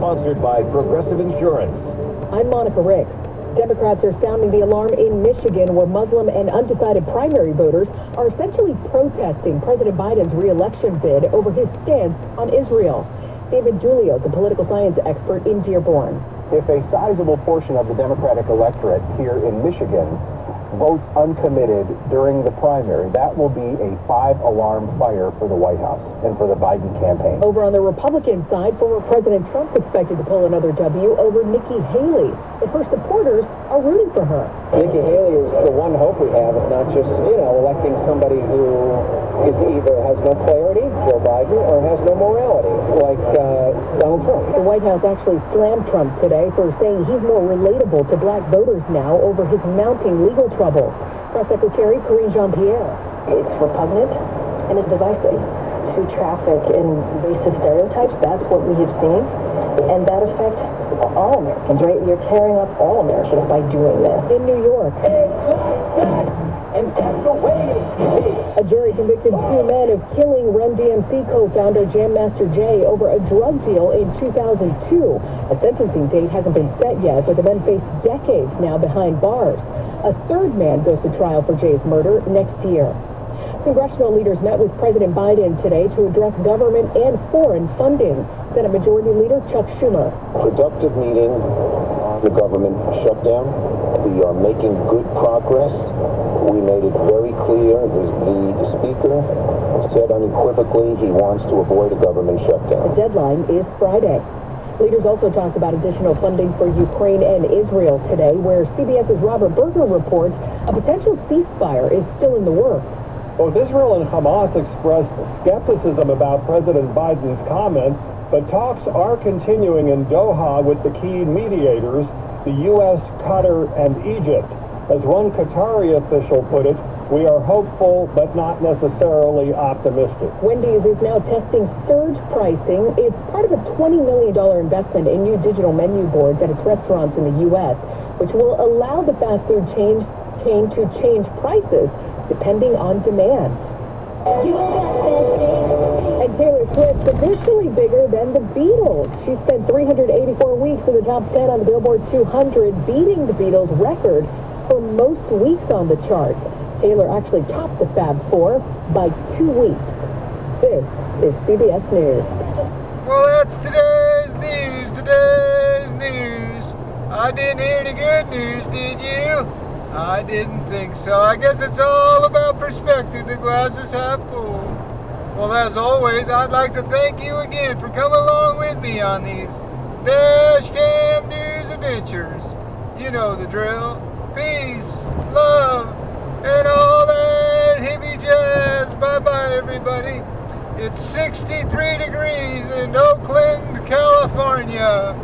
sponsored by Progressive Insurance. I'm Monica Ricks. Democrats are sounding the alarm in Michigan, where Muslim and undecided primary voters are essentially protesting President Biden's re-election bid over his stance on Israel. David Julio, the political science expert in Dearborn. If a sizable portion of the Democratic electorate here in Michigan votes uncommitted during the primary, that will be a 5-alarm fire for the White House and for the Biden campaign. Over on the Republican side, former President Trump expected to pull another W over Nikki Haley. But her supporters are rooting for her. Nikki Haley is the one hope we have, of not just, electing somebody who is either has no clarity, Joe Biden, or has no morality, like Donald Trump. The White House actually slammed Trump today for saying he's more relatable to black voters now over his mounting legal troubles. Press Secretary Karine Jean-Pierre. It's repugnant and it's divisive to traffic in racist stereotypes. That's what we have seen. And that affects all Americans, right? You're tearing up all Americans by doing this. In New York, a jury convicted 2 men of killing Run DMC co-founder Jam Master Jay over a drug deal in 2002. A sentencing date hasn't been set yet, but the men face decades now behind bars. A third man goes to trial for Jay's murder next year. Congressional leaders met with President Biden today to address government and foreign funding. Senate Majority Leader Chuck Schumer. Productive meeting on the government shutdown. We are making good progress. We made it very clear. The Speaker said unequivocally he wants to avoid a government shutdown. The deadline is Friday. Leaders also talked about additional funding for Ukraine and Israel today, where CBS's Robert Berger reports a potential ceasefire is still in the works. Both Israel and Hamas expressed skepticism about President Biden's comments, but talks are continuing in Doha with the key mediators, the U.S., Qatar, and Egypt. As one Qatari official put it, we are hopeful but not necessarily optimistic. Wendy's is now testing surge pricing. It's part of a $20 million investment in new digital menu boards at its restaurants in the U.S., which will allow the fast food chain to change prices depending on demand. And Taylor Swift officially bigger than the Beatles. She spent 384 weeks in the top 10 on the Billboard 200, beating the Beatles' record for most weeks on the chart. Taylor actually topped the Fab Four by 2 weeks. This is CBS News. Well, that's today's news. I didn't hear any good news, did you? I didn't think so. I guess it's all about perspective. The glass is half full. Well, as always, I'd like to thank you again for coming along with me on these Dash Cam News adventures. You know the drill. Peace, love, and all that hippie jazz. Bye-bye, everybody. It's 63 degrees in Oakland, California.